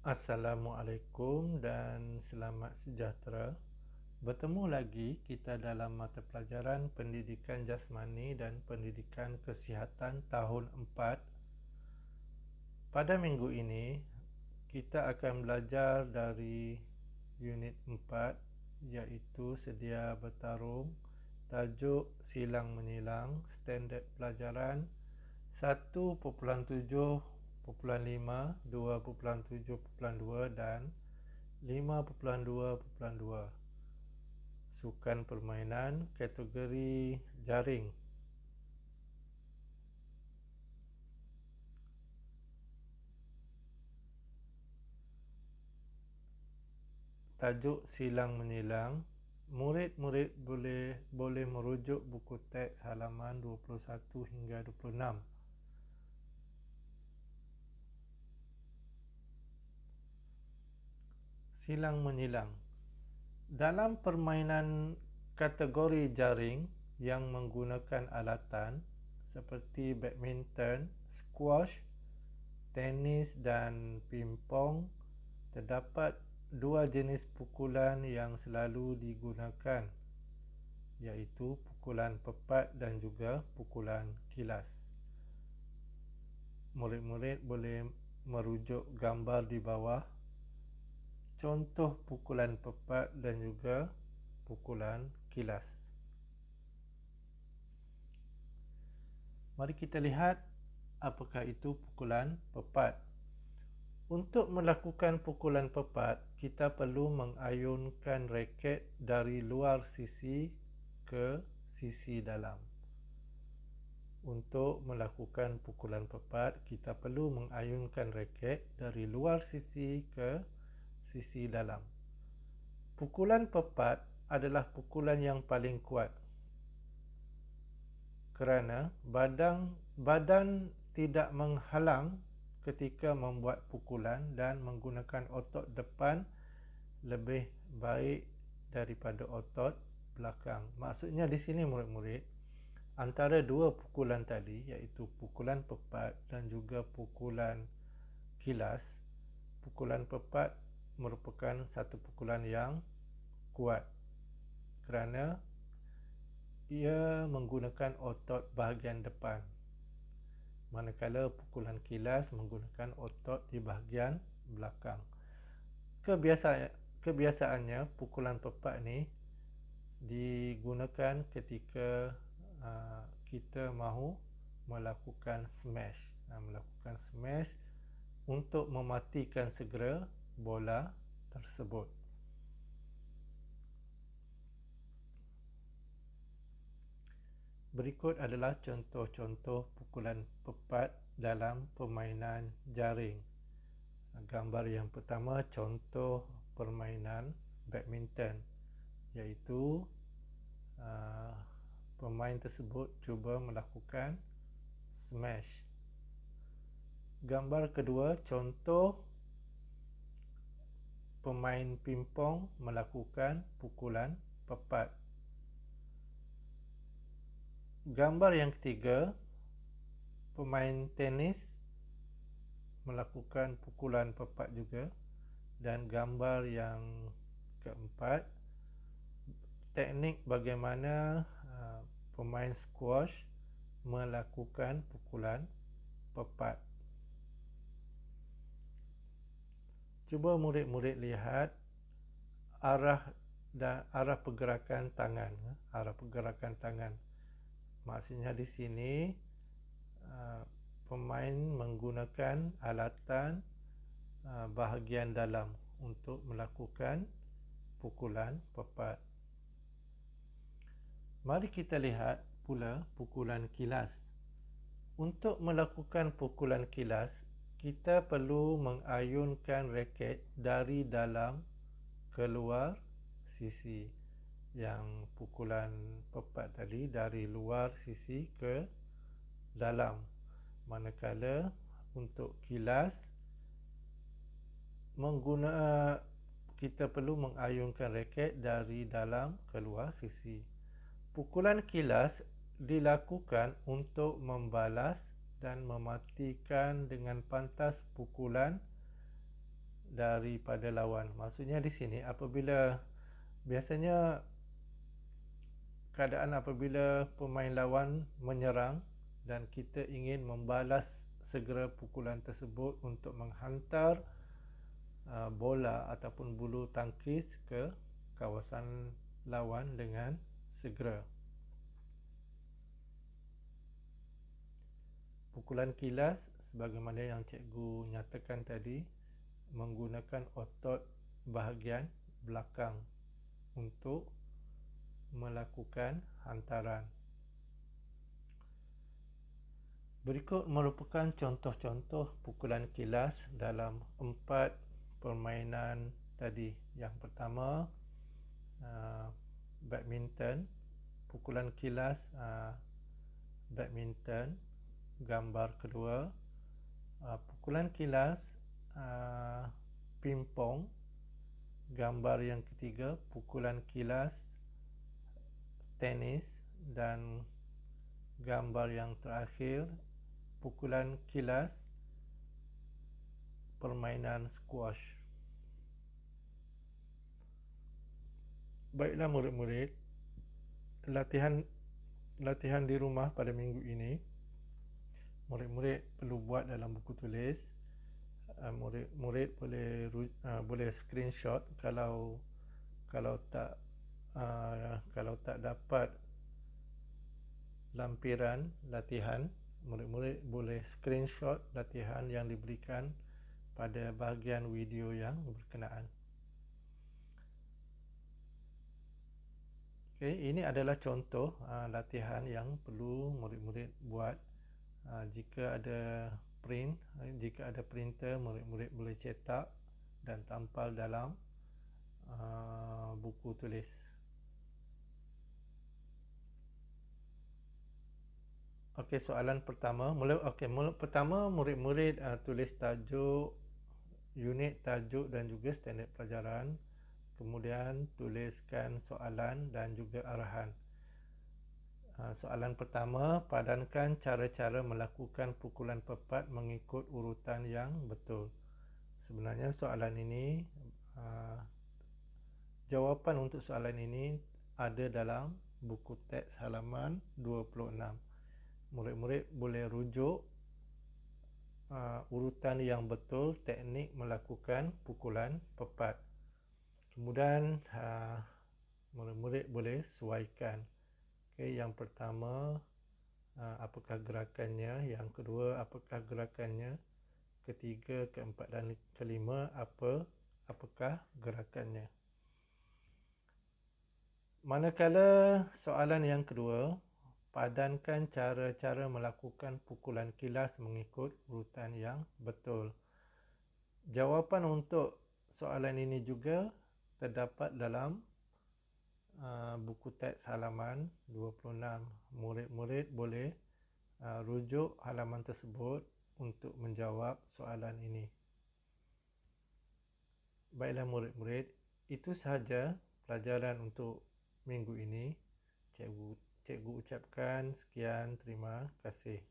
Assalamualaikum dan selamat sejahtera. Bertemu lagi kita dalam mata pelajaran Pendidikan Jasmani dan Pendidikan Kesihatan tahun 4. Pada minggu ini, kita akan belajar dari unit 4 iaitu sedia bertarung, tajuk silang menyilang, standard pelajaran 1.7.5, 2.7.2 dan 5.2.2. Sukan permainan kategori jaring. Tajuk silang menyilang. Murid-murid boleh merujuk buku teks halaman 21 hingga 26. Silang menyilang. Dalam permainan kategori jaring yang menggunakan alatan seperti badminton, squash, tenis dan pingpong, terdapat dua jenis pukulan yang selalu digunakan, iaitu pukulan pepat dan juga pukulan kilas. Murid-murid boleh merujuk gambar di bawah contoh pukulan pepat dan juga pukulan kilas. Mari kita lihat apakah itu pukulan pepat. Untuk melakukan pukulan pepat, kita perlu mengayunkan raket dari luar sisi ke sisi dalam. Untuk melakukan pukulan pepat, kita perlu mengayunkan raket dari luar sisi ke sisi dalam. Pukulan pepat adalah pukulan yang paling kuat kerana badan tidak menghalang ketika membuat pukulan dan menggunakan otot depan lebih baik daripada otot belakang. Maksudnya di sini murid-murid, antara dua pukulan tadi iaitu pukulan pepat dan juga pukulan kilas, pukulan pepat merupakan satu pukulan yang kuat kerana ia menggunakan otot bahagian depan, manakala pukulan kilas menggunakan otot di bahagian belakang. Kebiasaannya pukulan pepat ni digunakan ketika kita mahu melakukan smash. Melakukan smash untuk mematikan segera bola tersebut. Berikut adalah contoh-contoh pukulan pepat dalam permainan jaring. Gambar yang pertama contoh permainan badminton, iaitu pemain tersebut cuba melakukan smash. Gambar kedua contoh pemain pingpong melakukan pukulan pepat. Gambar yang ketiga, pemain tenis melakukan pukulan pepat juga. Dan gambar yang keempat, teknik bagaimana pemain squash melakukan pukulan pepat. Cuba murid-murid lihat arah pergerakan tangan. Maksudnya di sini pemain menggunakan alatan bahagian dalam untuk melakukan pukulan pepat. Mari kita lihat pula pukulan kilas. Untuk melakukan pukulan kilas, kita perlu mengayunkan raket dari dalam keluar sisi. Yang pukulan pepat tadi dari luar sisi ke dalam, manakala untuk kilas kita perlu mengayunkan raket dari dalam keluar sisi. Pukulan kilas dilakukan untuk membalas dan mematikan dengan pantas pukulan daripada lawan. Maksudnya di sini apabila biasanya keadaan apabila pemain lawan menyerang dan kita ingin membalas segera pukulan tersebut untuk menghantar bola ataupun bulu tangkis ke kawasan lawan dengan segera. Pukulan kilas sebagaimana yang cikgu nyatakan tadi menggunakan otot bahagian belakang untuk melakukan hantaran. Berikut merupakan contoh-contoh pukulan kilas dalam 4 permainan tadi. Yang pertama, badminton, pukulan kilas badminton. Gambar kedua, pukulan kilas pingpong. Gambar yang ketiga, pukulan kilas tenis. Dan gambar yang terakhir, pukulan kilas permainan squash. Baiklah murid-murid, latihan di rumah pada minggu ini murid-murid perlu buat dalam buku tulis. Murid-murid boleh screenshot kalau tak dapat lampiran latihan, murid-murid boleh screenshot latihan yang diberikan pada bahagian video yang berkenaan. Okey, ini adalah contoh latihan yang perlu murid-murid buat. Jika ada printer, murid-murid boleh cetak dan tampal dalam buku tulis. Okey, soalan pertama. Pertama murid-murid tulis tajuk, unit tajuk dan juga standard pelajaran. Kemudian tuliskan soalan dan juga arahan. Soalan pertama, padankan cara-cara melakukan pukulan pepat mengikut urutan yang betul. Sebenarnya soalan ini, jawapan untuk soalan ini ada dalam buku teks halaman 26. Murid-murid boleh rujuk urutan yang betul teknik melakukan pukulan pepat. Kemudian murid-murid boleh sesuaikan. Okey, yang pertama, apakah gerakannya? Yang kedua, apakah gerakannya? Ketiga, keempat dan kelima, apakah gerakannya? Manakala soalan yang kedua, padankan cara-cara melakukan pukulan kilas mengikut urutan yang betul. Jawapan untuk soalan ini juga terdapat dalam buku teks halaman 26. Murid-murid boleh rujuk halaman tersebut untuk menjawab soalan ini. Baiklah murid-murid, itu sahaja pelajaran untuk minggu ini. Cikgu ucapkan sekian, terima kasih.